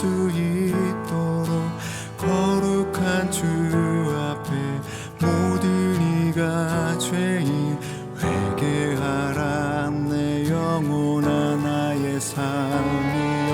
수 있도록 거룩한 주 앞에 모든 이가 죄인 회개하라. 내 영혼아 나의 삶이여.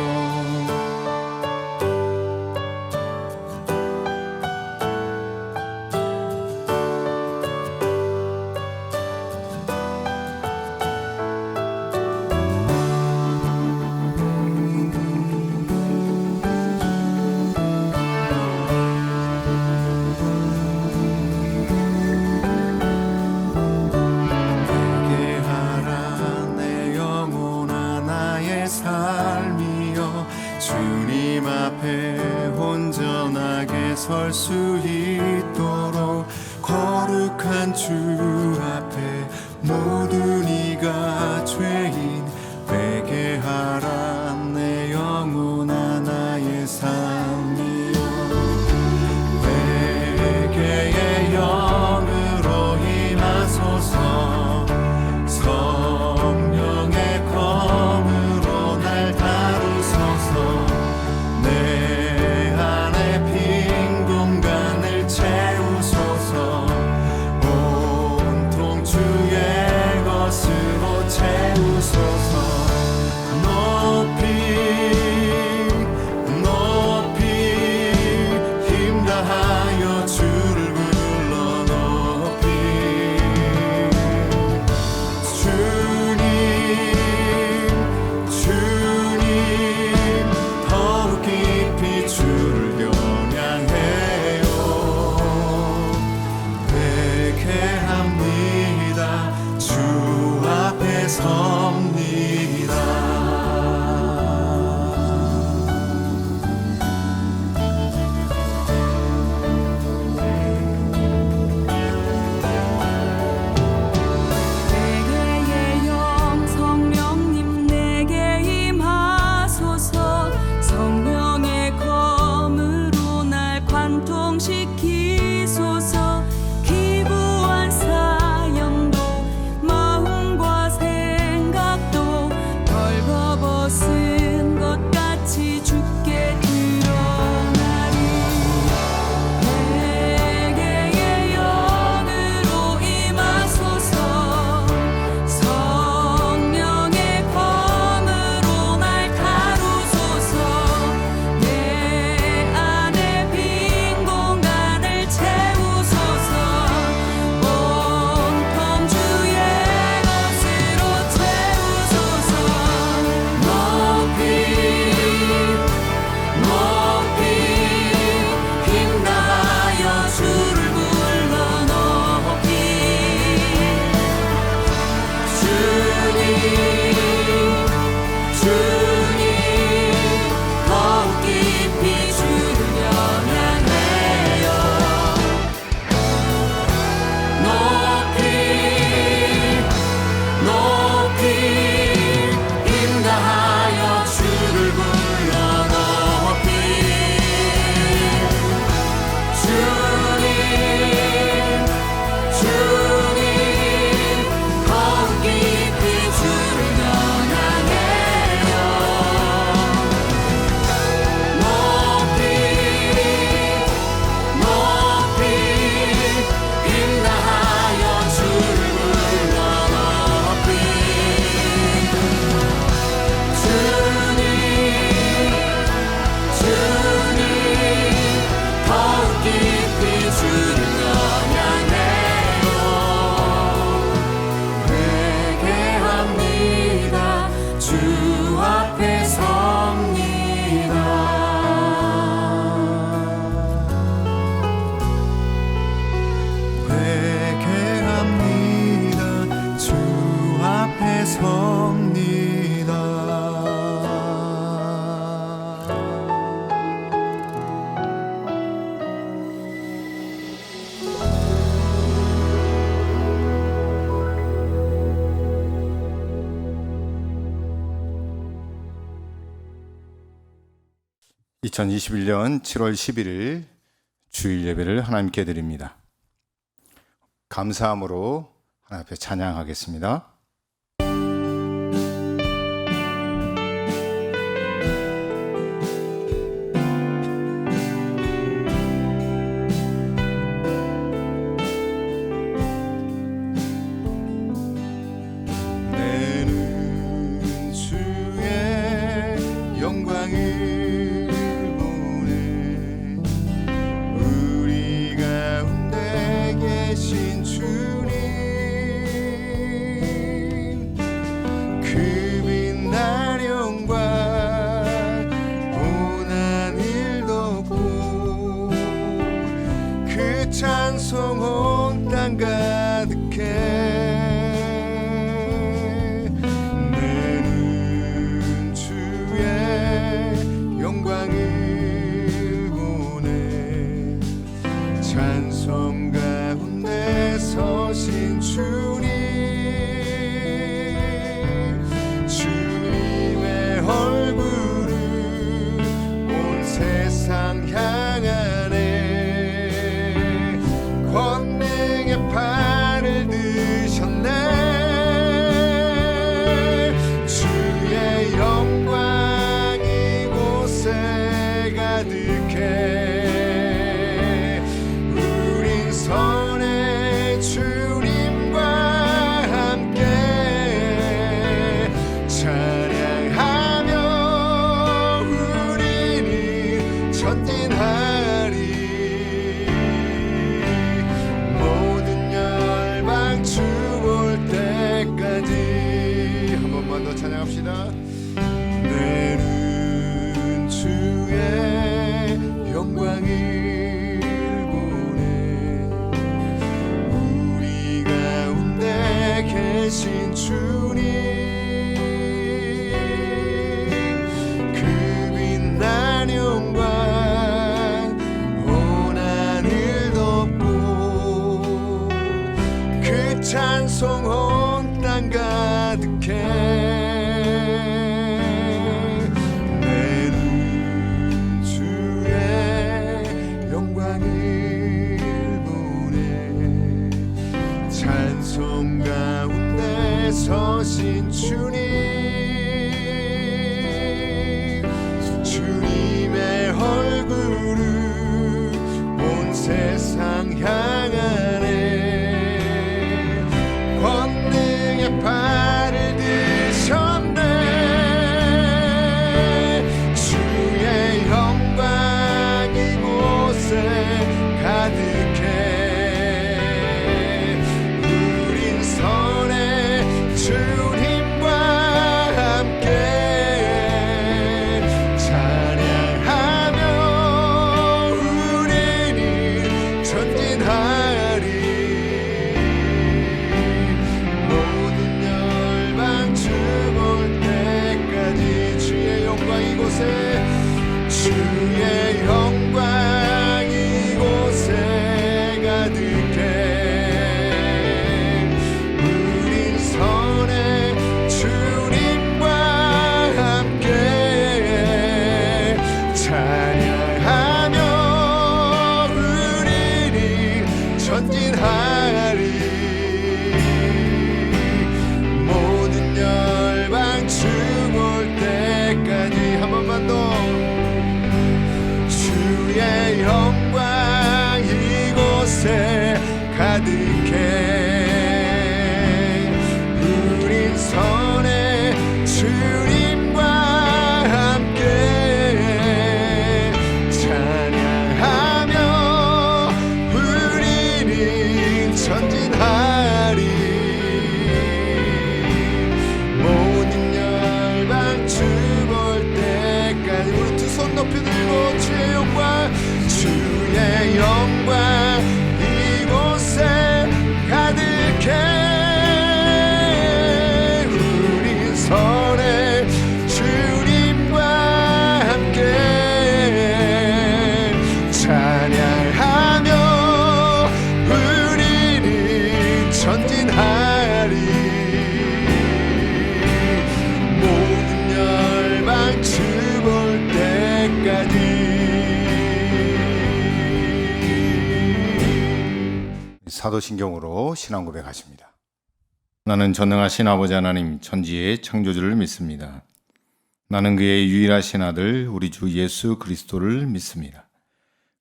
주님 앞에 온전하게 설 수 있도록 거룩한 주 앞에 모든 이가 죄인 회개하라. 내 영혼아 나의 삶이여. 회개의 영으로 임하소서. 성령의 검으로 날 다루소서. 내 안에 빈 공간을 채우소서. 온통 주의 것으로 채우소서. 높이 높이 힘 다하여 주를 불러 높이. 주님 더욱 깊이 주를 겨냥해요. 회개합니다. 주 앞에 섭니다. 회개의 영 성령님 내게 임하소서. 성령의 검으로 날 관통시키소서. 기부한 사형도 마음과 생각도 벌거벗은 것 같이 주께 드러나리. 회개의 영으로 임하소서. 성령의 검으로 날 다루소서. 내 안에 빈 공간을 채우소서. 온통 주의 것으로 채우소서. 높이 높이 힘 다하여 주를 불러 높이. 주님 더욱 깊이 주를 겨냥해요. 높이 높이 힘 다하여 주를 불러 높이. 주님 더욱 깊이 주를 겨냥해요. 높이 높이 힘 다하여 주를 불러 높이. 주님 더욱 깊이 주를 겨냥해요. 회개합니다. 주 앞에 섭니다. 회개합니다. 주 앞에 섭니다. (2021년 7월 11일) 주일 예배를 하나님께 드립니다. 감사함으로 하나님 앞에 찬양하겠습니다. 드셨네. 주의 영광 이곳에 가득해. 우린 선의 주님과 함께 찬양하며 우리는 전진하리. 모든 열방 주 볼 때까지. 한 번만 더 찬양합시다. 내는 주의 영광을 보내. 우리 가운데 계신 주님, 그 빛난 영광 온 하늘 덮고 그 찬송 온 땅 가득해. 내는 주의 영광을 보내. 찬송 가운데 서신 주님, 주님의 얼굴을 온 세상 향하네. 권능의 팔을 드셨네. 주의 영광 이곳에 가득해. 우린 선의 주님과 함께 찬양하며 우리는 전진하리. 모든 열방 주 볼 때까지 주의 영광 이곳에, 주의 영광 이곳에 가득해. 우린 선의 주님과 함께 찬양하며 우리는 전진하리. 모든 열방 주 볼 때까지. 한 번만 더. 주의 영광 이곳에 가득해. 우린 선의 주님과 함께 찬양하며 우리는 전진하리. 모든 열방 주 볼 때까지. 우리 두 손 높이 들고 주의 영광, 주의 영광 이곳에 가득해. 우린 선의 주님과 함께 찬양하며 우리는 전진하리. 모든 열방 주 볼 때까지. 사도신경으로 신앙 고백하십니다. 나는 전능하신 아버지 하나님 천지의 창조주를 믿습니다. 나는 그의 유일하신 아들 우리 주 예수 그리스도를 믿습니다.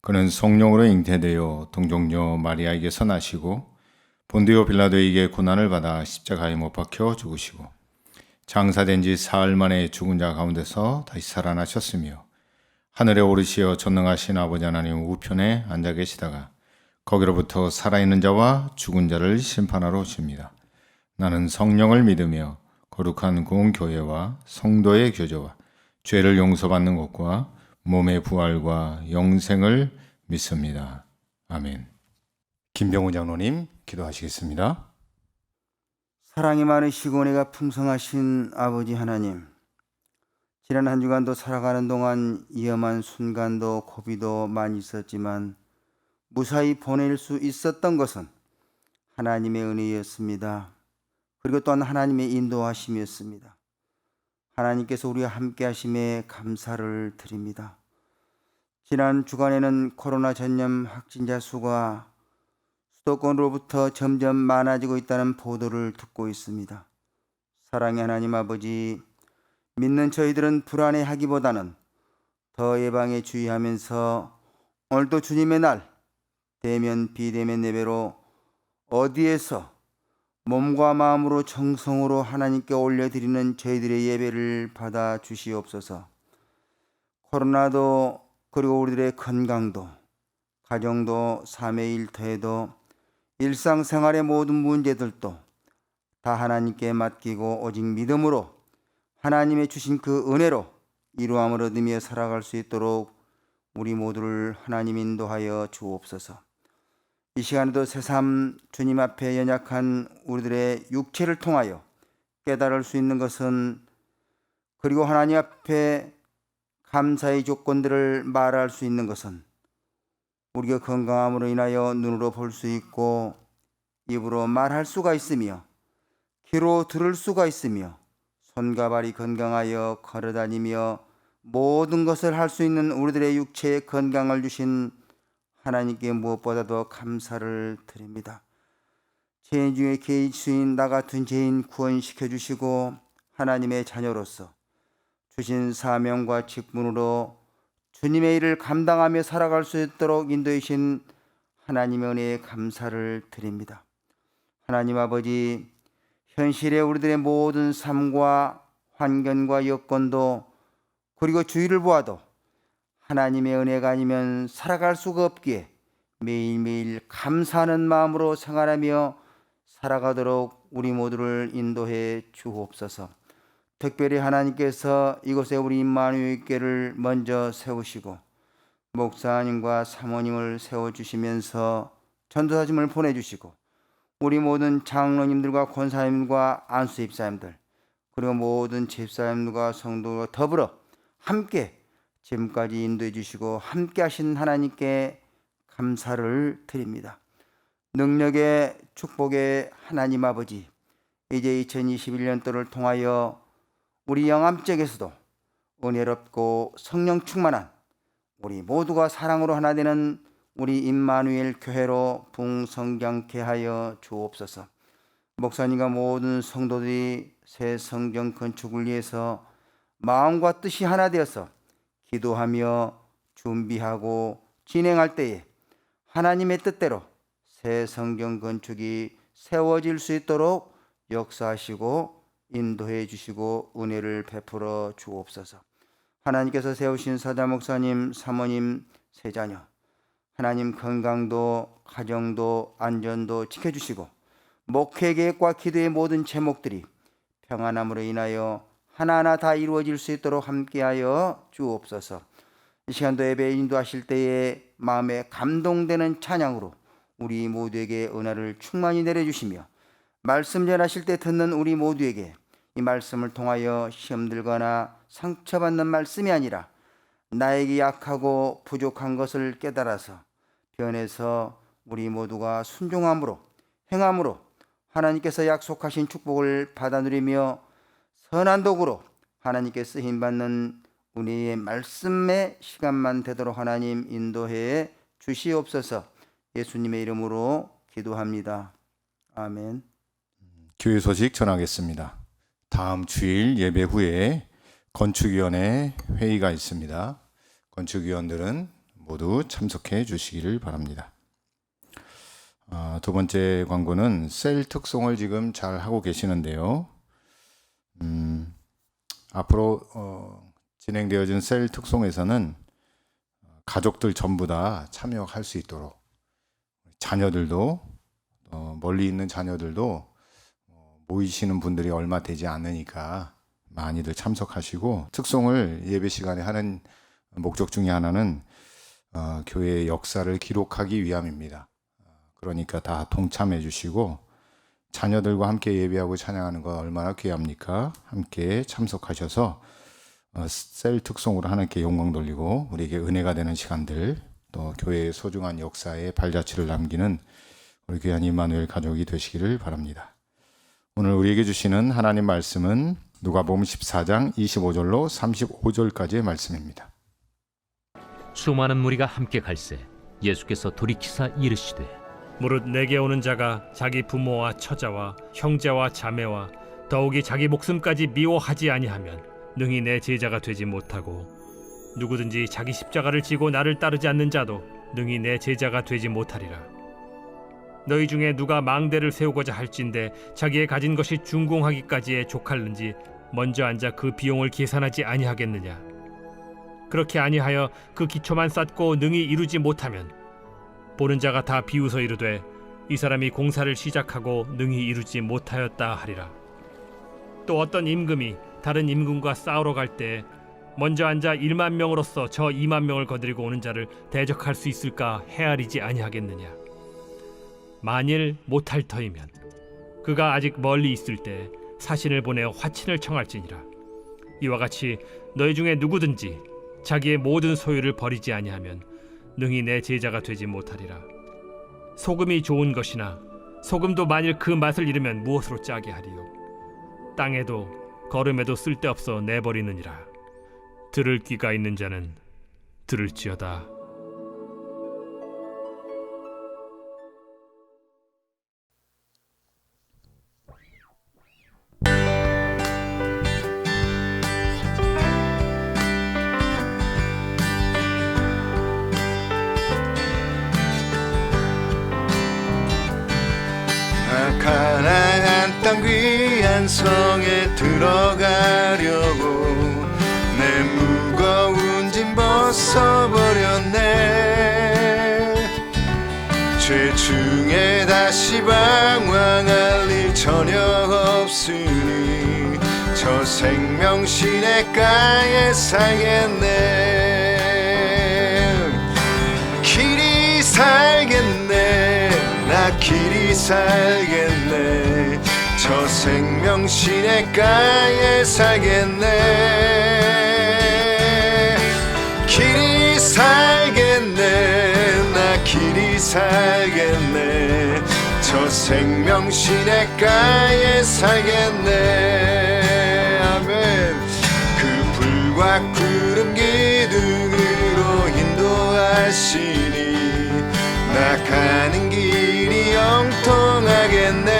그는 성령으로 잉태되어 동정녀 마리아에게서 나시고 본디오 빌라도에게 고난을 받아 십자가에 못 박혀 죽으시고 장사된 지 사흘 만에 죽은 자 가운데서 다시 살아나셨으며 하늘에 오르시어 전능하신 아버지 하나님 우편에 앉아 계시다가 거기로부터 살아있는 자와 죽은 자를 심판하러 오십니다. 나는 성령을 믿으며 거룩한 공교회와 성도의 교제와 죄를 용서받는 것과 몸의 부활과 영생을 믿습니다. 아멘. 김병우 장로님 기도하시겠습니다. 사랑이 많으시고 은혜가 풍성하신 아버지 하나님, 지난 한 주간도 살아가는 동안 위험한 순간도 고비도 많이 있었지만 무사히 보낼 수 있었던 것은 하나님의 은혜였습니다. 그리고 또한 하나님의 인도하심이었습니다. 하나님께서 우리와 함께 하심에 감사를 드립니다. 지난 주간에는 코로나 전염 확진자 수가 수도권으로부터 점점 많아지고 있다는 보도를 듣고 있습니다. 사랑의 하나님 아버지, 믿는 저희들은 불안해하기보다는 더 예방에 주의하면서 오늘도 주님의 날 대면 비대면 예배로 어디에서 몸과 마음으로 정성으로 하나님께 올려드리는 저희들의 예배를 받아 주시옵소서. 코로나도 그리고 우리들의 건강도 가정도 삶의 일터에도 일상생활의 모든 문제들도 다 하나님께 맡기고 오직 믿음으로 하나님의 주신 그 은혜로 이루함을 얻으며 살아갈 수 있도록 우리 모두를 하나님 인도하여 주옵소서. 이 시간에도 새삼 주님 앞에 연약한 우리들의 육체를 통하여 깨달을 수 있는 것은, 그리고 하나님 앞에 감사의 조건들을 말할 수 있는 것은 우리가 건강함으로 인하여 눈으로 볼 수 있고 입으로 말할 수가 있으며 귀로 들을 수가 있으며 손과 발이 건강하여 걸어다니며 모든 것을 할 수 있는 우리들의 육체의 건강을 주신 하나님께 무엇보다도 감사를 드립니다. 죄인 중에 개인수인 나 같은 죄인 구원시켜 주시고 하나님의 자녀로서 주신 사명과 직분으로 주님의 일을 감당하며 살아갈 수 있도록 인도해 주신 하나님의 은혜에 감사를 드립니다. 하나님 아버지, 현실의 우리들의 모든 삶과 환경과 여건도 그리고 주위를 보아도 하나님의 은혜가 아니면 살아갈 수가 없기에 매일매일 감사하는 마음으로 생활하며 살아가도록 우리 모두를 인도해 주옵소서. 특별히 하나님께서 이곳에 우리 임마누엘 교회를 먼저 세우시고 목사님과 사모님을 세워주시면서 전도사님을 보내주시고 우리 모든 장로님들과 권사님과 안수집사님들 그리고 모든 집사님들과 성도와 더불어 함께 지금까지 인도해 주시고 함께 하신 하나님께 감사를 드립니다. 능력의 축복의 하나님 아버지, 이제 2021년도를 통하여 우리 영암적에서도 은혜롭고 성령 충만한 우리 모두가 사랑으로 하나 되는 우리 임마누엘 교회로 풍성장케 하여 주옵소서. 목사님과 모든 성도들이 새 성경 건축을 위해서 마음과 뜻이 하나 되어서 기도하며 준비하고 진행할 때에 하나님의 뜻대로 새 성경 건축이 세워질 수 있도록 역사하시고 인도해 주시고 은혜를 베풀어 주옵소서. 하나님께서 세우신 사자 목사님, 사모님, 세자녀 하나님 건강도 가정도 안전도 지켜주시고 목회 계획과 기도의 모든 제목들이 평안함으로 인하여 하나하나 다 이루어질 수 있도록 함께하여 주옵소서. 이 시간도 예배 인도하실 때에 마음에 감동되는 찬양으로 우리 모두에게 은혜를 충만히 내려주시며 말씀 전하실 때 듣는 우리 모두에게 이 말씀을 통하여 시험 들거나 상처받는 말씀이 아니라 나에게 약하고 부족한 것을 깨달아서 변해서 우리 모두가 순종함으로 행함으로 하나님께서 약속하신 축복을 받아 누리며 선한 도구로 하나님께 쓰임받는 은혜의 말씀의 시간만 되도록 하나님 인도해 주시옵소서. 예수님의 이름으로 기도합니다. 아멘. 교회 소식 전하겠습니다. 다음 주일 예배 후에 건축위원회 회의가 있습니다. 건축위원들은 모두 참석해 주시기를 바랍니다. 두 번째 광고는 셀 특송을 지금 잘 하고 계시는데요. 앞으로 진행되어진 셀 특송에서는 가족들 전부 다 참여할 수 있도록 자녀들도 멀리 있는 자녀들도 모이시는 분들이 얼마 되지 않으니까 많이들 참석하시고, 특송을 예배 시간에 하는 목적 중에 하나는 교회의 역사를 기록하기 위함입니다. 그러니까 다 동참해 주시고 자녀들과 함께 예배하고 찬양하는 거 얼마나 귀합니까? 함께 참석하셔서 셀 특송으로 하나님께 영광 돌리고 우리에게 은혜가 되는 시간들, 또 교회의 소중한 역사에 발자취를 남기는 우리 귀한 임마누엘 가족이 되시기를 바랍니다. 오늘 우리에게 주시는 하나님 말씀은 누가복음 14장 25절로 35절까지의 말씀입니다. 수많은 무리가 함께 갈새 예수께서 돌이키사 이르시되 무릇 내게 오는 자가 자기 부모와 처자와 형제와 자매와 더욱이 자기 목숨까지 미워하지 아니하면 능히 내 제자가 되지 못하고, 누구든지 자기 십자가를 지고 나를 따르지 않는 자도 능히 내 제자가 되지 못하리라. 너희 중에 누가 망대를 세우고자 할진대 자기의 가진 것이 준공하기까지에 족할는지 먼저 앉아 그 비용을 계산하지 아니하겠느냐. 그렇게 아니하여 그 기초만 쌓고 능히 이루지 못하면 보는 자가 다 비웃어 이르되 이 사람이 공사를 시작하고 능히 이루지 못하였다 하리라. 또 어떤 임금이 다른 임금과 싸우러 갈 때 먼저 앉아 1만 명으로서 저 2만 명을 거느리고 오는 자를 대적할 수 있을까 헤아리지 아니하겠느냐. 만일 못할 터이면 그가 아직 멀리 있을 때 사신을 보내어 화친을 청할지니라. 이와 같이 너희 중에 누구든지 자기의 모든 소유를 버리지 아니하면 능히 내 제자가 되지 못하리라. 소금이 좋은 것이나 소금도 만일 그 맛을 잃으면 무엇으로 짜게 하리요. 땅에도 거름에도 쓸데없어 내버리느니라. 들을 귀가 있는 자는 들을지어다. 가나안 땅 귀한 성에 들어가려고 내 무거운 짐 벗어버렸네. 죄 중에 다시 방황할 일 전혀 없으니 저 생명 시냇가에 살겠네. 길이 살겠네. 나 길이 살겠네. 저 생명 시냇가에 살겠네. 길이 살겠네. 나 길이 살겠네. 저 생명 시냇가에 살겠네. 아멘. 그 불과 구름 기둥으로 인도하시니 나 가는 길이 영통하겠네.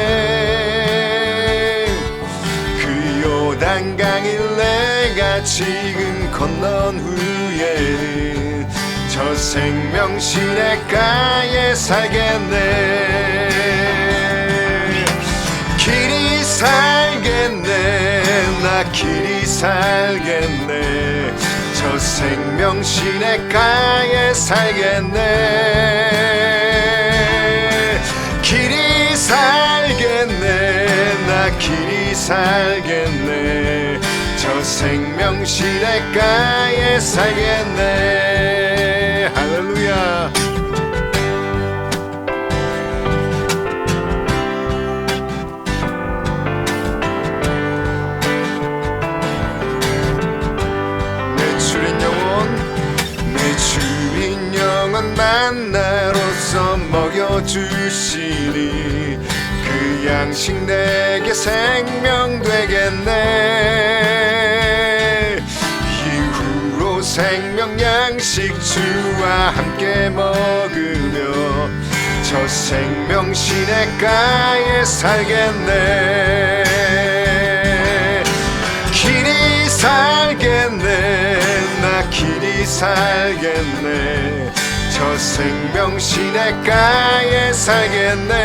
그 요단강을 내가 지금 건넌 후에는 저 생명 시냇가에 살겠네. 길이 살겠네. 나 길이 살겠네. 저 생명 시냇가에 살겠네. 길이 살겠네. 나 길이 살겠네. 저 생명 시냇가에 살겠네. 할렐루야. 만나로서 먹여주시니 그 양식 내게 생명 되겠네. 이후로 생명 양식 주와 함께 먹으며 저 생명 시냇가에 살겠네. 길이 살겠네. 나 길이 살겠네. 저 생명 시냇가에 살겠네.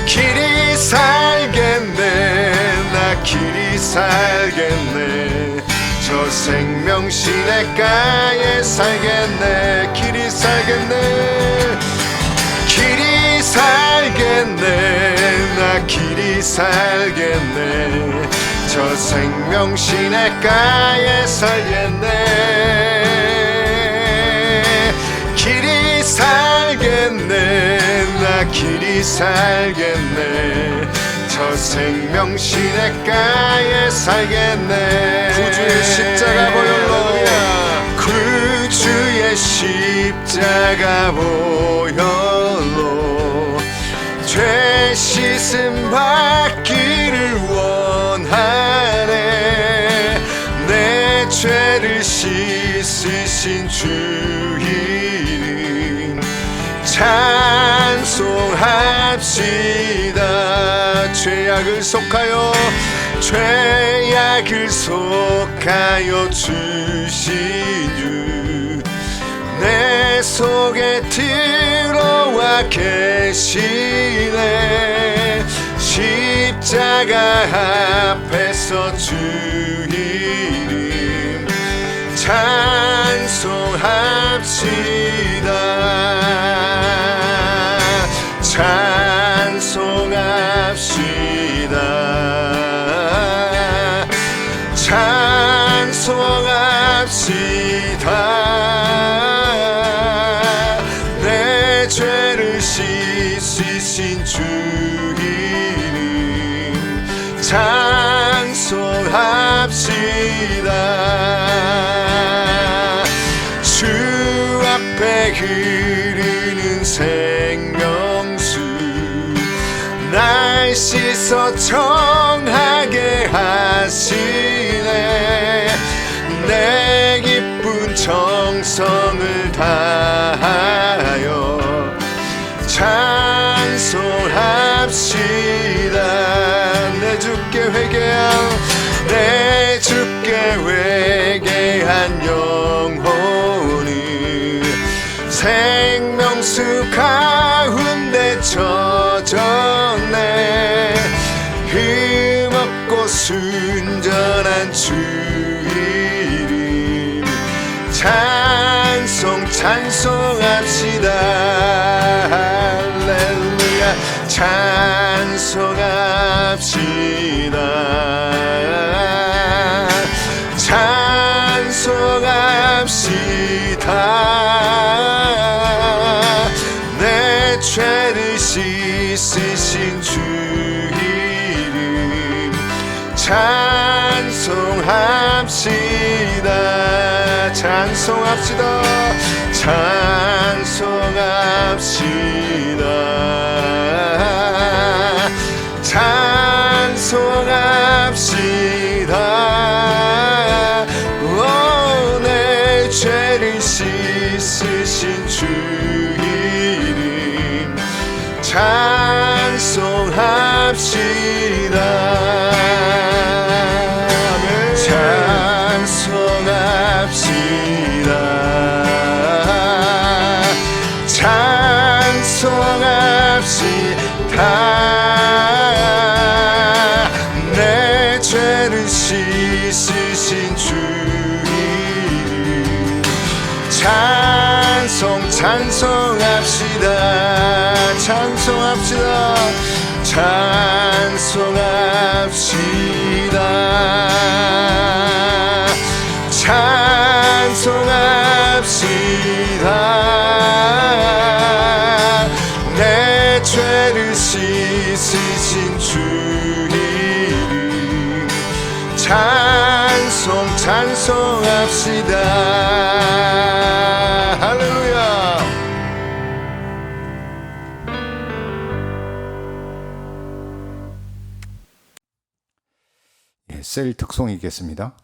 길이 살겠네. 나 길이 살겠네. 저 생명 시냇가에 살겠네. 길이 살겠네. 길이 살겠네. 나 길이 살겠네. 저 생명 시냇가에 살겠네. 길이 살겠네. 나 길이 살겠네. 저 생명 시냇가에 살겠네. 구주의 십자가 보혈로 구주의 십자가 보혈로 죄 씻음 받기를 원하네. 내 죄를 씻으신 주이는 찬송합시다. 죄악을 속하여 주신 주, 내 속에 들어와 계시네. 십자가 앞에서 주 이름 찬송합시다. 찬송합시다. 찬송합시다. 내 죄를 씻으신 주 이름 찬송합시다. 주 앞에 흐르는 생명수, 날 씻어 정하게 하시네. 내 기쁜 정성을 다하여 찬송합시다. 내 주께 회개한 영혼은 생명수 가운데 젖었네. 흠없고 순전한 주 이름 찬송합시다. 할렐루야. 찬송합시다. 찬송합시다. 내 죄를 씻으신 주 이름 찬송합시다. 찬송합시다. 찬송합시다. 찬송합시다. 내 죄를 씻으신 주 이름 찬송합시다. 아멘. 찬송합시다. 찬송합시다. 내 죄를 씻으신 주 이름 찬송합시다. 찬송합시다. 찬송합시다. 찬송합시다. 내 죄를 씻으신 주 이름 찬송합시다. 할렐루야. 셀 특송이 있겠습니다.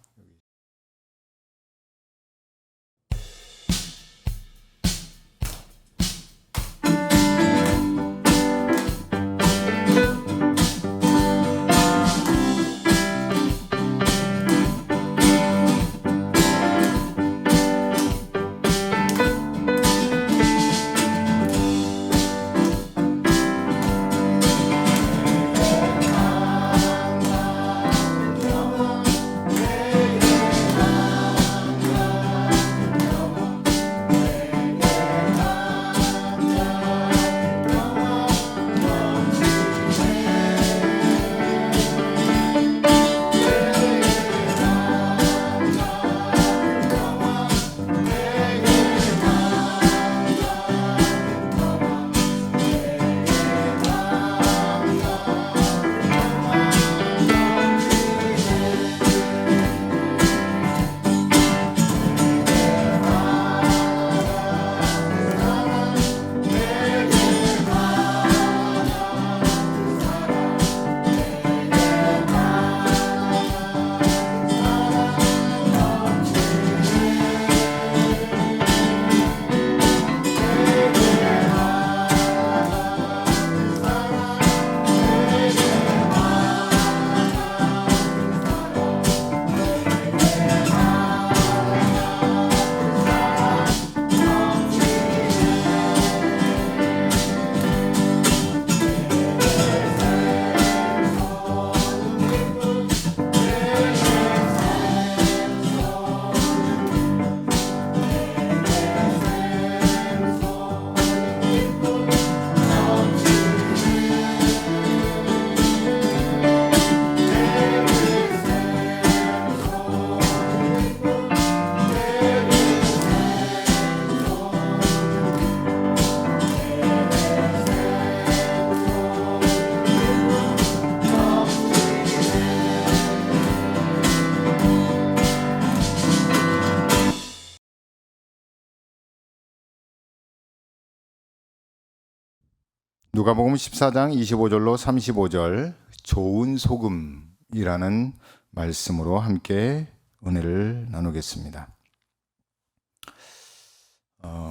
누가복음 14장 25절로 35절 좋은 소금이라는 말씀으로 함께 은혜를 나누겠습니다.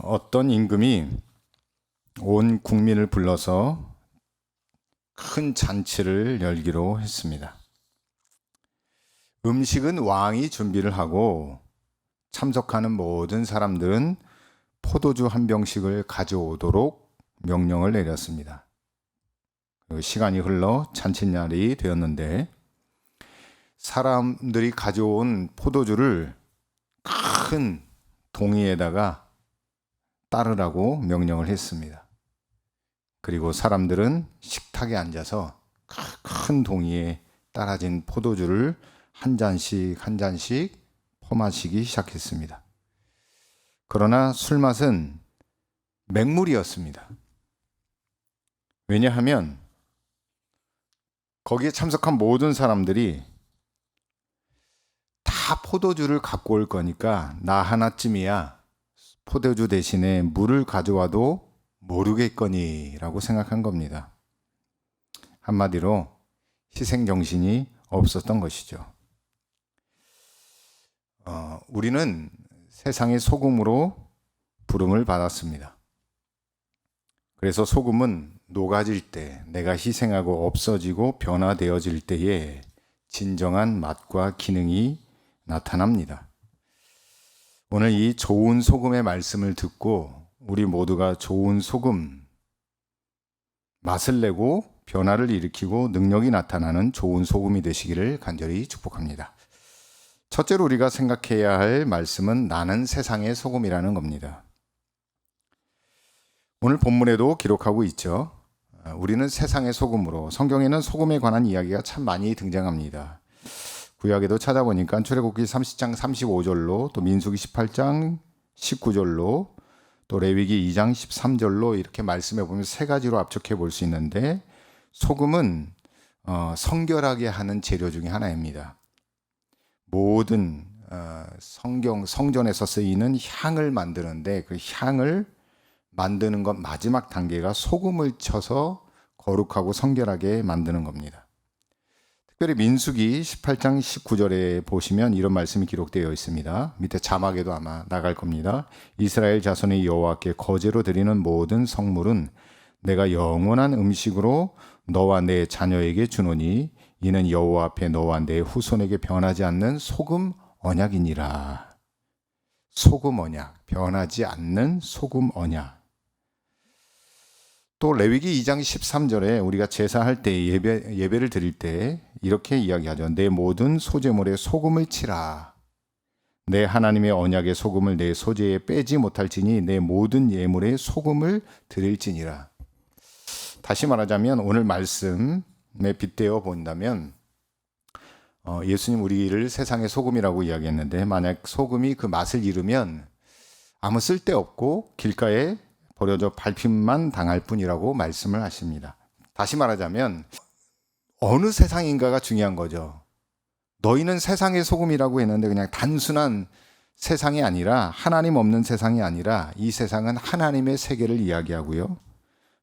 어떤 임금이 온 국민을 불러서 큰 잔치를 열기로 했습니다. 음식은 왕이 준비를 하고 참석하는 모든 사람들은 포도주 한 병씩을 가져오도록 명령을 내렸습니다. 시간이 흘러 잔칫날이 되었는데 사람들이 가져온 포도주를 큰 동이에다가 따르라고 명령을 했습니다. 그리고 사람들은 식탁에 앉아서 큰 동이에 따라진 포도주를 한 잔씩 한 잔씩 퍼마시기 시작했습니다. 그러나 술맛은 맹물이었습니다. 왜냐하면 거기에 참석한 모든 사람들이 다 포도주를 갖고 올 거니까 나 하나쯤이야 포도주 대신에 물을 가져와도 모르겠거니 라고 생각한 겁니다. 한마디로 희생정신이 없었던 것이죠. 우리는 세상의 소금으로 부름을 받았습니다. 그래서 소금은 녹아질 때, 내가 희생하고 없어지고 변화되어질 때에 진정한 맛과 기능이 나타납니다. 오늘 이 좋은 소금의 말씀을 듣고 우리 모두가 좋은 소금, 맛을 내고 변화를 일으키고 능력이 나타나는 좋은 소금이 되시기를 간절히 축복합니다. 첫째로 우리가 생각해야 할 말씀은 나는 세상의 소금이라는 겁니다. 오늘 본문에도 기록하고 있죠. 우리는 세상의 소금으로, 성경에는 소금에 관한 이야기가 참 많이 등장합니다. 구약에도 찾아보니까 출애굽기 30장 35절로 또 민수기 18장 19절로 또 레위기 2장 13절로 이렇게 말씀해 보면 세 가지로 압축해 볼 수 있는데 소금은 성결하게 하는 재료 중에 하나입니다. 모든 성전에서 쓰이는 향을 만드는데 그 향을 만드는 것 마지막 단계가 소금을 쳐서 거룩하고 성결하게 만드는 겁니다. 특별히 민수기 18장 19절에 보시면 이런 말씀이 기록되어 있습니다. 밑에 자막에도 아마 나갈 겁니다. 이스라엘 자손의 여호와께 거제로 드리는 모든 성물은 내가 영원한 음식으로 너와 내 자녀에게 주노니 이는 여호와 앞에 너와 내 후손에게 변하지 않는 소금 언약이니라. 소금 언약, 변하지 않는 소금 언약. 또 레위기 2장 13절에 우리가 제사할 때 예배를 드릴 때 이렇게 이야기하죠. 내 모든 소제물에 소금을 치라. 내 하나님의 언약의 소금을 내 소제에 빼지 못할지니 내 모든 예물에 소금을 드릴지니라. 다시 말하자면 오늘 말씀에 빗대어 본다면 예수님 우리를 세상의 소금이라고 이야기했는데 만약 소금이 그 맛을 잃으면 아무 쓸데없고 길가에 버려져 밟힘만 당할 뿐이라고 말씀을 하십니다. 다시 말하자면 어느 세상인가가 중요한 거죠. 너희는 세상의 소금이라고 했는데 그냥 단순한 세상이 아니라 하나님 없는 세상이 아니라 이 세상은 하나님의 세계를 이야기하고요.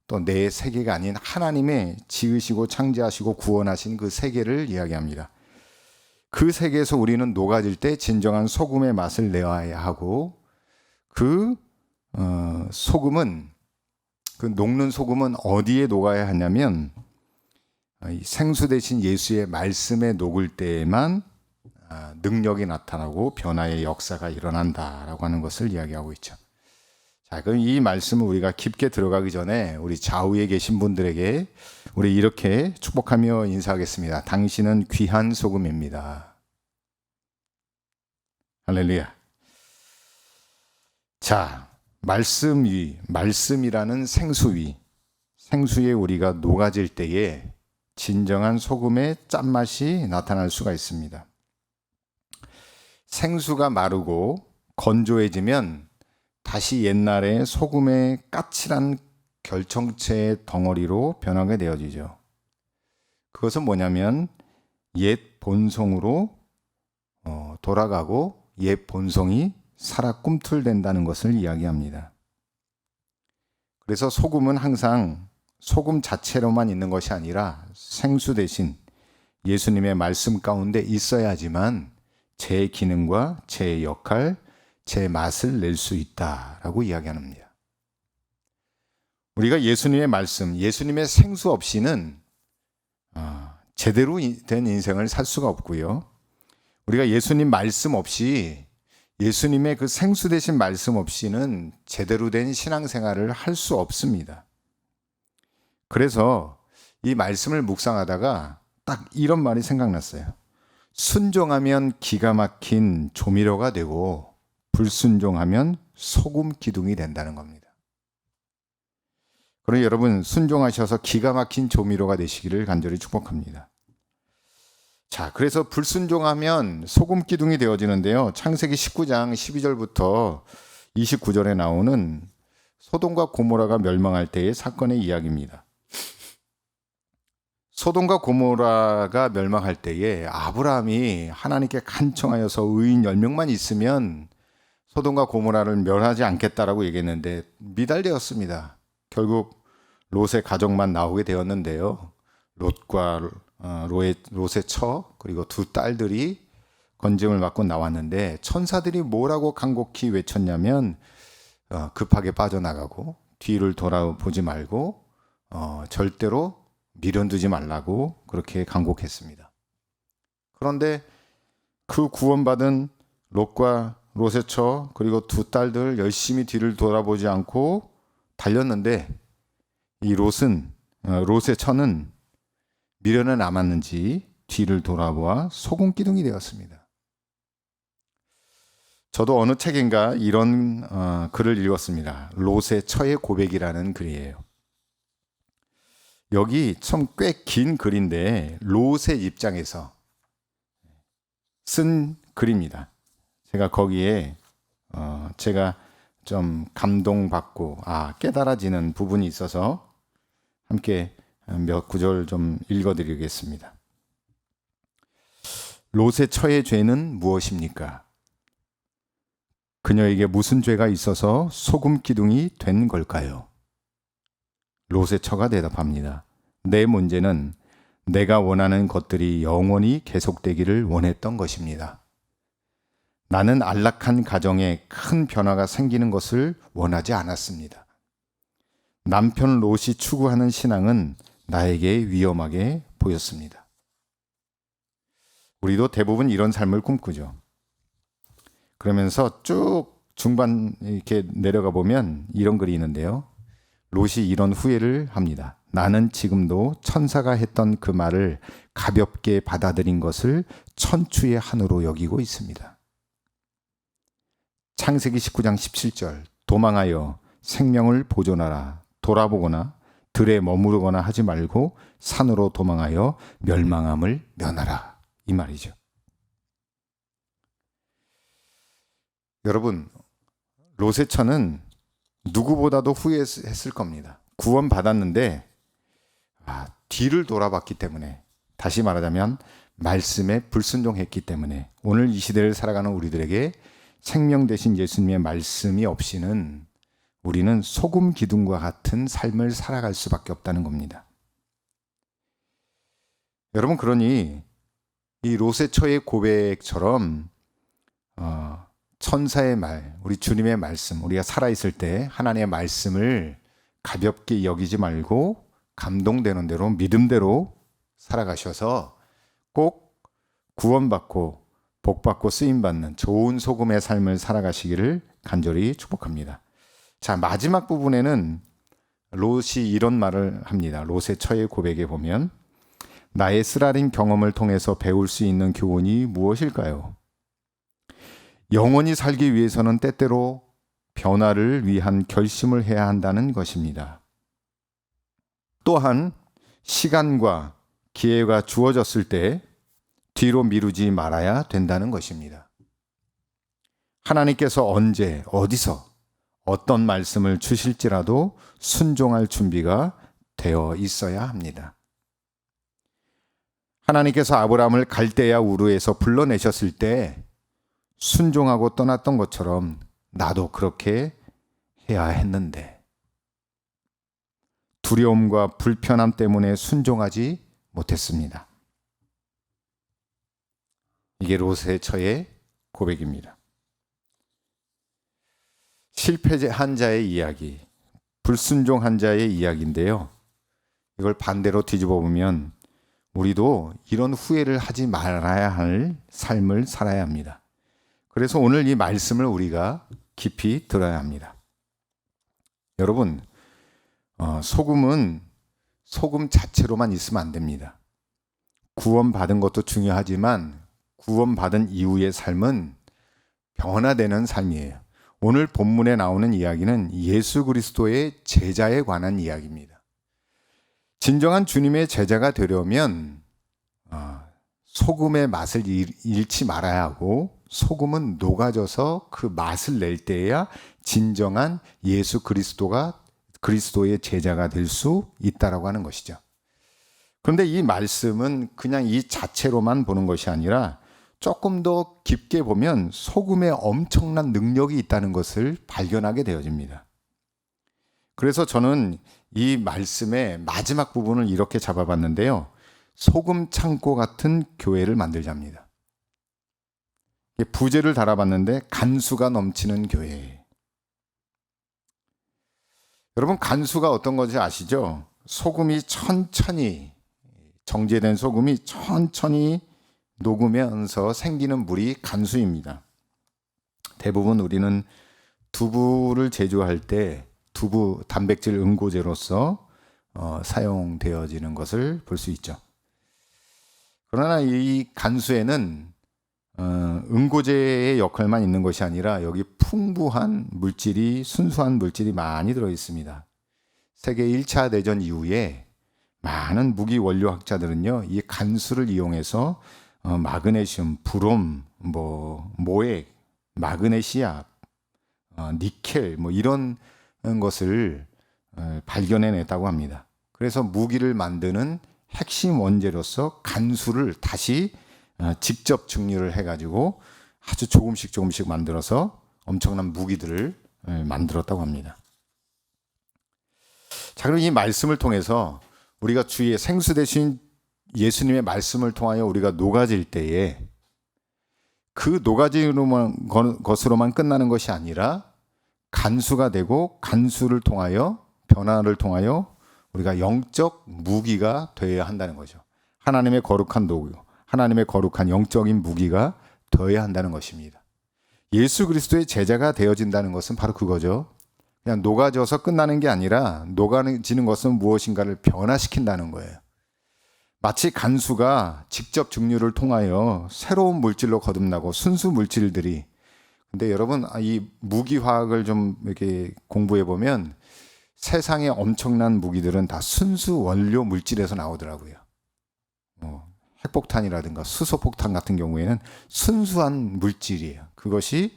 또 내 세계가 아닌 하나님의 지으시고 창조하시고 구원하신 그 세계를 이야기합니다. 그 세계에서 우리는 녹아질 때 진정한 소금의 맛을 내야 하고 그 소금은 그 녹는 소금은 어디에 녹아야 하냐면 생수 대신 예수의 말씀에 녹을 때에만 능력이 나타나고 변화의 역사가 일어난다라고 하는 것을 이야기하고 있죠. 자, 그럼 이 말씀을 우리가 깊게 들어가기 전에 우리 좌우에 계신 분들에게 우리 이렇게 축복하며 인사하겠습니다. 당신은 귀한 소금입니다. 할렐루야. 자, 말씀 위, 말씀이라는 생수 위, 생수에 우리가 녹아질 때에 진정한 소금의 짠맛이 나타날 수가 있습니다. 생수가 마르고 건조해지면 다시 옛날의 소금의 까칠한 결정체의 덩어리로 변하게 되어지죠. 그것은 뭐냐면 옛 본성으로 돌아가고 옛 본성이 살아 꿈틀댄다는 것을 이야기합니다. 그래서 소금은 항상 소금 자체로만 있는 것이 아니라 생수 대신 예수님의 말씀 가운데 있어야지만 제 기능과 제 역할, 제 맛을 낼 수 있다라고 이야기합니다. 우리가 예수님의 말씀, 예수님의 생수 없이는 제대로 된 인생을 살 수가 없고요. 우리가 예수님 말씀 없이, 예수님의 그 생수 되신 말씀 없이는 제대로 된 신앙생활을 할 수 없습니다. 그래서 이 말씀을 묵상하다가 딱 이런 말이 생각났어요. 순종하면 기가 막힌 조미료가 되고 불순종하면 소금 기둥이 된다는 겁니다. 그러니 여러분, 순종하셔서 기가 막힌 조미료가 되시기를 간절히 축복합니다. 자, 그래서 불순종하면 소금 기둥이 되어지는데요. 창세기 19장 12절부터 29절에 나오는 소돔과 고모라가 멸망할 때의 사건의 이야기입니다. 소돔과 고모라가 멸망할 때에 아브라함이 하나님께 간청하여서 의인 10명만 있으면 소돔과 고모라를 멸하지 않겠다라고 얘기했는데 미달되었습니다. 결국 롯의 가족만 나오게 되었는데요. 롯과 롯의 처 그리고 두 딸들이 건짐을 맞고 나왔는데 천사들이 뭐라고 간곡히 외쳤냐면 급하게 빠져나가고 뒤를 돌아보지 말고 절대로 미련두지 말라고 그렇게 간곡했습니다. 그런데 그 구원받은 롯과 롯의 처 그리고 두 딸들 열심히 뒤를 돌아보지 않고 달렸는데 이 롯의 처는 미련에 남았는지 뒤를 돌아보아 소금 기둥이 되었습니다. 저도 어느 책인가 이런 글을 읽었습니다. 롯의 처의 고백이라는 글이에요. 여기 참 꽤 긴 글인데 롯의 입장에서 쓴 글입니다. 제가 거기에 제가 좀 감동받고 깨달아지는 부분이 있어서 함께 몇 구절 좀 읽어드리겠습니다. 롯의 처의 죄는 무엇입니까? 그녀에게 무슨 죄가 있어서 소금 기둥이 된 걸까요? 롯의 처가 대답합니다. 내 문제는 내가 원하는 것들이 영원히 계속되기를 원했던 것입니다. 나는 안락한 가정에 큰 변화가 생기는 것을 원하지 않았습니다. 남편 롯이 추구하는 신앙은 나에게 위험하게 보였습니다. 우리도 대부분 이런 삶을 꿈꾸죠. 그러면서 쭉 중반 이렇게 내려가 보면 이런 글이 있는데요. 롯이 이런 후회를 합니다. 나는 지금도 천사가 했던 그 말을 가볍게 받아들인 것을 천추의 한으로 여기고 있습니다. 창세기 19장 17절 도망하여 생명을 보존하라. 돌아보거나 들에 머무르거나 하지 말고 산으로 도망하여 멸망함을 면하라. 이 말이죠. 여러분, 롯의 처는 누구보다도 후회했을 겁니다. 구원받았는데 뒤를 돌아봤기 때문에, 다시 말하자면 말씀에 불순종했기 때문에 오늘 이 시대를 살아가는 우리들에게 생명 되신 예수님의 말씀이 없이는 우리는 소금 기둥과 같은 삶을 살아갈 수밖에 없다는 겁니다. 여러분, 그러니 이 롯의 처의 고백처럼 천사의 말, 우리 주님의 말씀, 우리가 살아있을 때 하나님의 말씀을 가볍게 여기지 말고 감동되는 대로 믿음대로 살아가셔서 꼭 구원받고 복받고 쓰임받는 좋은 소금의 삶을 살아가시기를 간절히 축복합니다. 자, 마지막 부분에는 롯이 이런 말을 합니다. 롯의 처의 고백에 보면 나의 쓰라린 경험을 통해서 배울 수 있는 교훈이 무엇일까요? 영원히 살기 위해서는 때때로 변화를 위한 결심을 해야 한다는 것입니다. 또한 시간과 기회가 주어졌을 때 뒤로 미루지 말아야 된다는 것입니다. 하나님께서 언제, 어디서, 어떤 말씀을 주실지라도 순종할 준비가 되어 있어야 합니다. 하나님께서 아브라함을 갈대아 우르에서 불러내셨을 때 순종하고 떠났던 것처럼 나도 그렇게 해야 했는데 두려움과 불편함 때문에 순종하지 못했습니다. 이게 롯의 처의 고백입니다. 실패한 자의 이야기, 불순종한 자의 이야기인데요. 이걸 반대로 뒤집어 보면 우리도 이런 후회를 하지 말아야 할 삶을 살아야 합니다. 그래서 오늘 이 말씀을 우리가 깊이 들어야 합니다. 여러분, 소금은 소금 자체로만 있으면 안 됩니다. 구원받은 것도 중요하지만 구원받은 이후의 삶은 변화되는 삶이에요. 오늘 본문에 나오는 이야기는 예수 그리스도의 제자에 관한 이야기입니다. 진정한 주님의 제자가 되려면 소금의 맛을 잃지 말아야 하고 소금은 녹아져서 그 맛을 낼 때야 진정한 예수 그리스도의 제자가 될 수 있다라고 하는 것이죠. 그런데 이 말씀은 그냥 이 자체로만 보는 것이 아니라 조금 더 깊게 보면 소금에 엄청난 능력이 있다는 것을 발견하게 되어집니다. 그래서 저는 이 말씀의 마지막 부분을 이렇게 잡아봤는데요. 소금 창고 같은 교회를 만들자입니다. 부제를 달아봤는데 간수가 넘치는 교회. 여러분, 간수가 어떤 건지 아시죠? 소금이 천천히, 정제된 소금이 천천히 녹으면서 생기는 물이 간수입니다. 대부분 우리는 두부를 제조할 때 두부 단백질 응고제로서 사용되어지는 것을 볼 수 있죠. 그러나 이 간수에는 응고제의 역할만 있는 것이 아니라 여기 풍부한 물질이, 순수한 물질이 많이 들어 있습니다. 세계 1차 대전 이후에 많은 무기 원료학자들은요, 이 간수를 이용해서 마그네슘, 브롬, 모액, 마그네시아, 니켈 이런 것을 발견해냈다고 합니다. 그래서 무기를 만드는 핵심 원재료로서 간수를 다시 직접 증류를 해가지고 아주 조금씩 만들어서 엄청난 무기들을 만들었다고 합니다. 자, 그럼 이 말씀을 통해서 우리가 주의 생수 대신 예수님의 말씀을 통하여 우리가 녹아질 때에 그 녹아지는 것으로만 끝나는 것이 아니라 간수가 되고 간수를 통하여, 변화를 통하여 우리가 영적 무기가 되어야 한다는 거죠. 하나님의 거룩한 도구, 하나님의 거룩한 영적인 무기가 되어야 한다는 것입니다. 예수 그리스도의 제자가 되어진다는 것은 바로 그거죠. 그냥 녹아져서 끝나는 게 아니라 녹아지는 것은 무엇인가를 변화시킨다는 거예요. 마치 간수가 직접 증류를 통하여 새로운 물질로 거듭나고 순수 물질들이, 근데 여러분 이 무기화학을 좀 이렇게 공부해 보면 세상의 엄청난 무기들은 다 순수 원료 물질에서 나오더라고요. 핵폭탄이라든가 수소폭탄 같은 경우에는 순수한 물질이에요. 그것이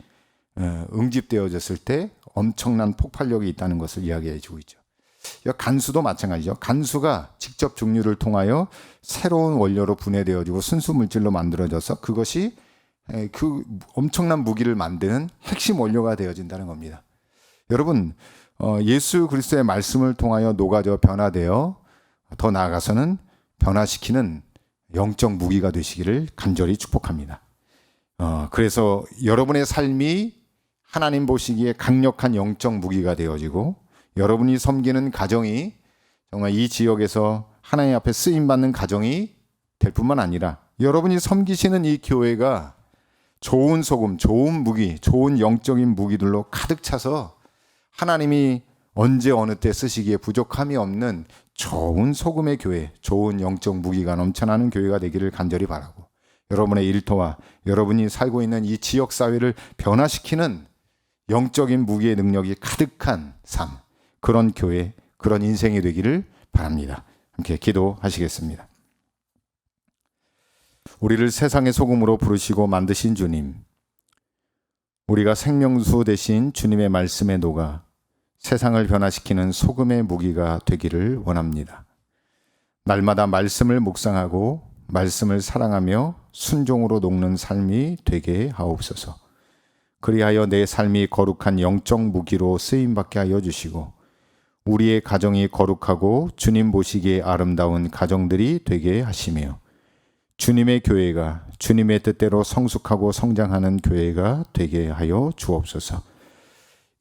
응집되어졌을 때 엄청난 폭발력이 있다는 것을 이야기해 주고 있죠. 간수도 마찬가지죠. 간수가 직접 증류를 통하여 새로운 원료로 분해되어지고 순수 물질로 만들어져서 그것이 그 엄청난 무기를 만드는 핵심 원료가 되어진다는 겁니다. 여러분, 예수 그리스도의 말씀을 통하여 녹아져 변화되어 더 나아가서는 변화시키는 영적 무기가 되시기를 간절히 축복합니다. 그래서 여러분의 삶이 하나님 보시기에 강력한 영적 무기가 되어지고 여러분이 섬기는 가정이 정말 이 지역에서 하나님 앞에 쓰임받는 가정이 될 뿐만 아니라 여러분이 섬기시는 이 교회가 좋은 소금, 좋은 무기, 좋은 영적인 무기들로 가득 차서 하나님이 언제 어느 때 쓰시기에 부족함이 없는 좋은 소금의 교회, 좋은 영적 무기가 넘쳐나는 교회가 되기를 간절히 바라고 여러분의 일터와 여러분이 살고 있는 이 지역사회를 변화시키는 영적인 무기의 능력이 가득한 삶, 그런 교회, 그런 인생이 되기를 바랍니다. 함께 기도하시겠습니다. 우리를 세상의 소금으로 부르시고 만드신 주님, 우리가 생명수 대신 주님의 말씀에 녹아 세상을 변화시키는 소금의 무기가 되기를 원합니다. 날마다 말씀을 묵상하고 말씀을 사랑하며 순종으로 녹는 삶이 되게 하옵소서. 그리하여 내 삶이 거룩한 영적 무기로 쓰임받게 하여 주시고 우리의 가정이 거룩하고 주님 보시기에 아름다운 가정들이 되게 하시며 주님의 교회가 주님의 뜻대로 성숙하고 성장하는 교회가 되게 하여 주옵소서.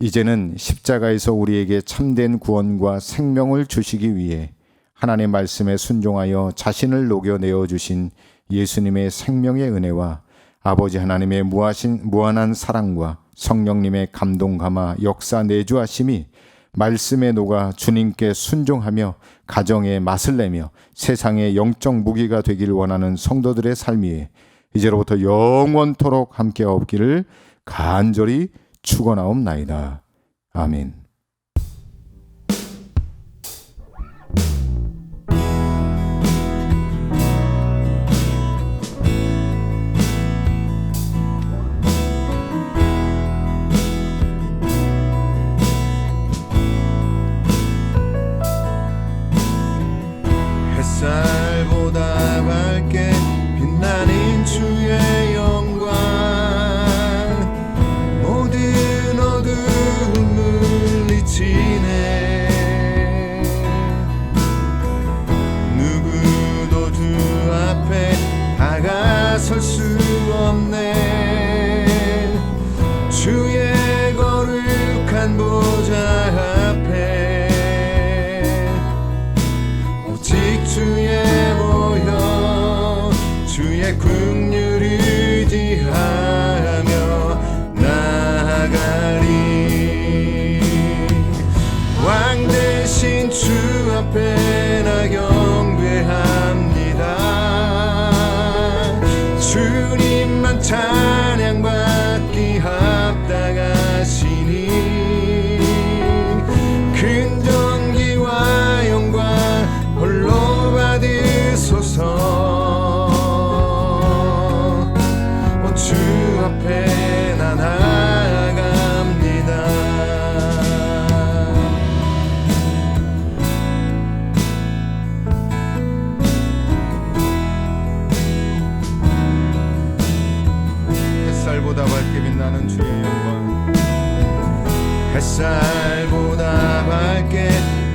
이제는 십자가에서 우리에게 참된 구원과 생명을 주시기 위해 하나님의 말씀에 순종하여 자신을 녹여내어 주신 예수님의 생명의 은혜와 아버지 하나님의 무한한 사랑과 성령님의 감동 감화 역사 내주하심이 말씀에 녹아 주님께 순종하며 가정의 맛을 내며 세상의 영적 무기가 되길 원하는 성도들의 삶 위에 이제로부터 영원토록 함께 없기를 간절히 축원하옵나이다. 아멘. 햇살보다 밝게 빛나는 주의 영광 모든 어둠을 물리치네. 누구도 주 앞에 다가설 수 없네. 주의 거룩한 보좌 앞에 주에 모여 주의 긍휼을 의지하며 나아가리. 왕 대신 주 앞에 나 경배합니다. 주님만 찬양받기 합당하시니 근정기와 영광 홀로 받으소서. 주 앞에 나 나아갑니다. 햇살보다 밝게 빛나는 주의 영광 햇살보다 밝게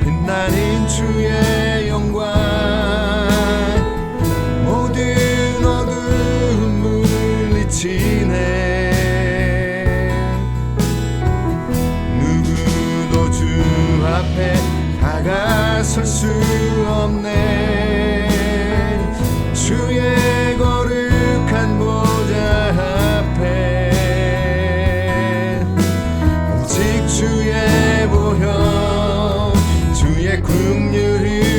빛나는 주의 영광 모든 어둠 물리치네. 누구도 주 앞에 다가설 수 없네. 주의 거룩한 보좌 앞에 오직 주의 보혈 주의 긍휼을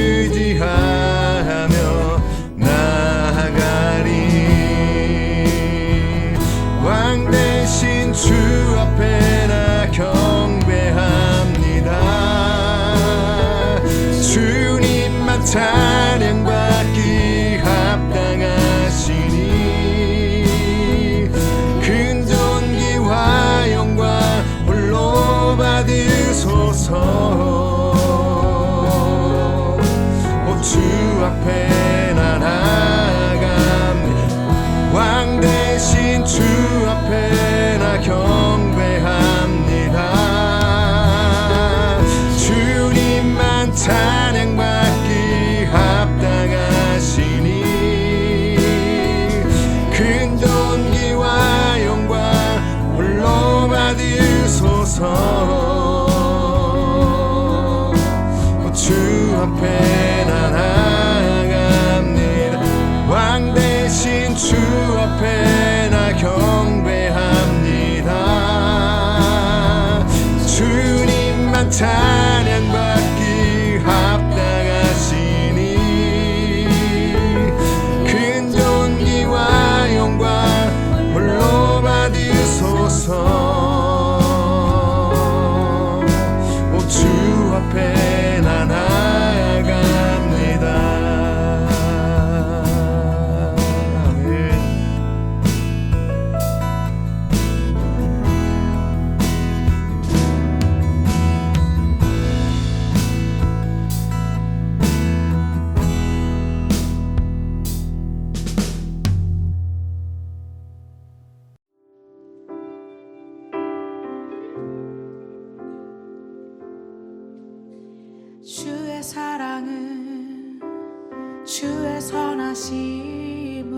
주의 선하심을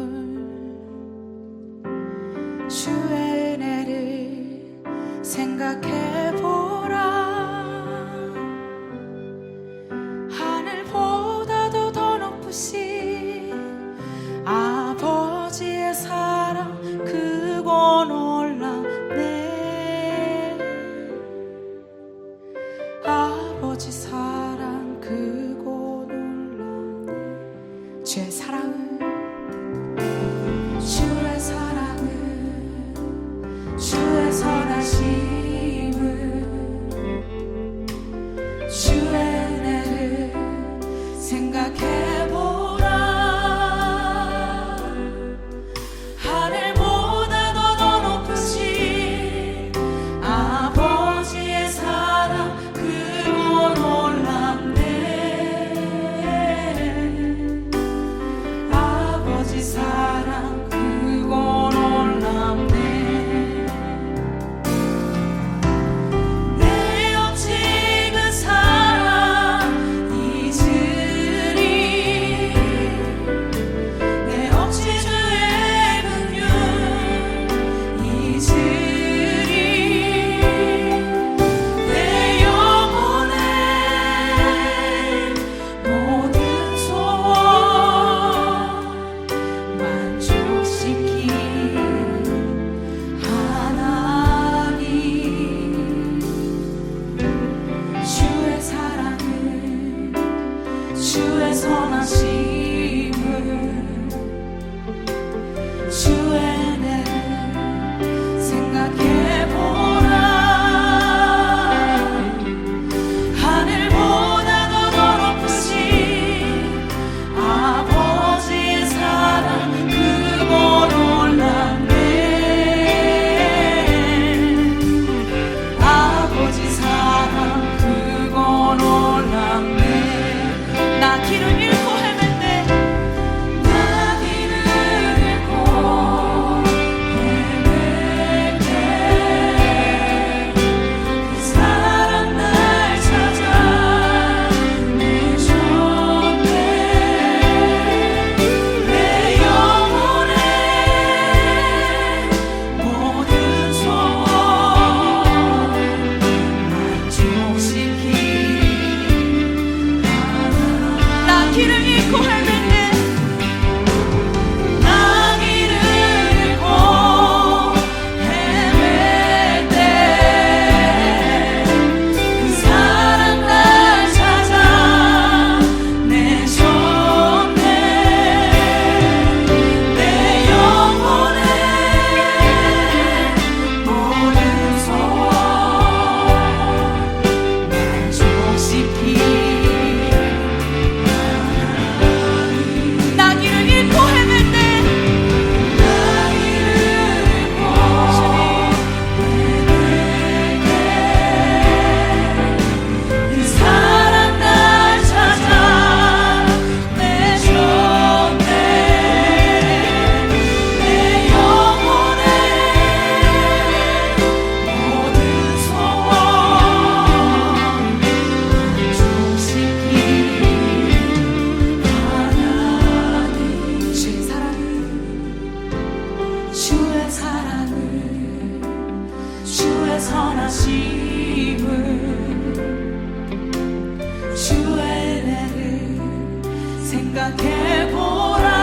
주의 은혜를 생각해보라. 하늘보다도 더 높으신 아버지의 사랑 크고 놀랍네. 아버지 사랑 크고 놀랍네. 주의 사랑은 주의 선하심을 주의 은혜를 생각해보라. 하늘보다도 더 높으신 아버지의 사랑 크고 놀랍네. 아버지 사랑 크고 놀랍네. 내 없이 그 사랑 잊으리. 내 없이 주의 긍휼 잊으리. 내 영혼의 모든 소원 만족시킨 하나님. 주의 사랑은 주의 선하심을 주의 은혜를 생각해보라. 하늘보다도 더 높으신 아버지의 사랑 크고 놀랍네. 아버지 사랑 크고 놀랍네. 나 길을 잃고 헤맨네. 나 길을 잃고 헤맬 때 그 사랑 날 찾아 내줬네. 내 영혼의 모든 소원 만족시킨 나 길을 잃고 헤맸네. 나 길을 잃고 헤맬 때 그 사랑 날 찾아 내줬네. 내 영혼의 모든 소원 만족시킨 나 길을 잃고 헤맸네. 나 길을 잃고 헤맬 때 그 사랑 날 찾아 내줬네. 내 영혼의 모든 소원 만족시킨 하나님. 주의 사랑은 주의 선하심을 주의 은혜를 생각해보라.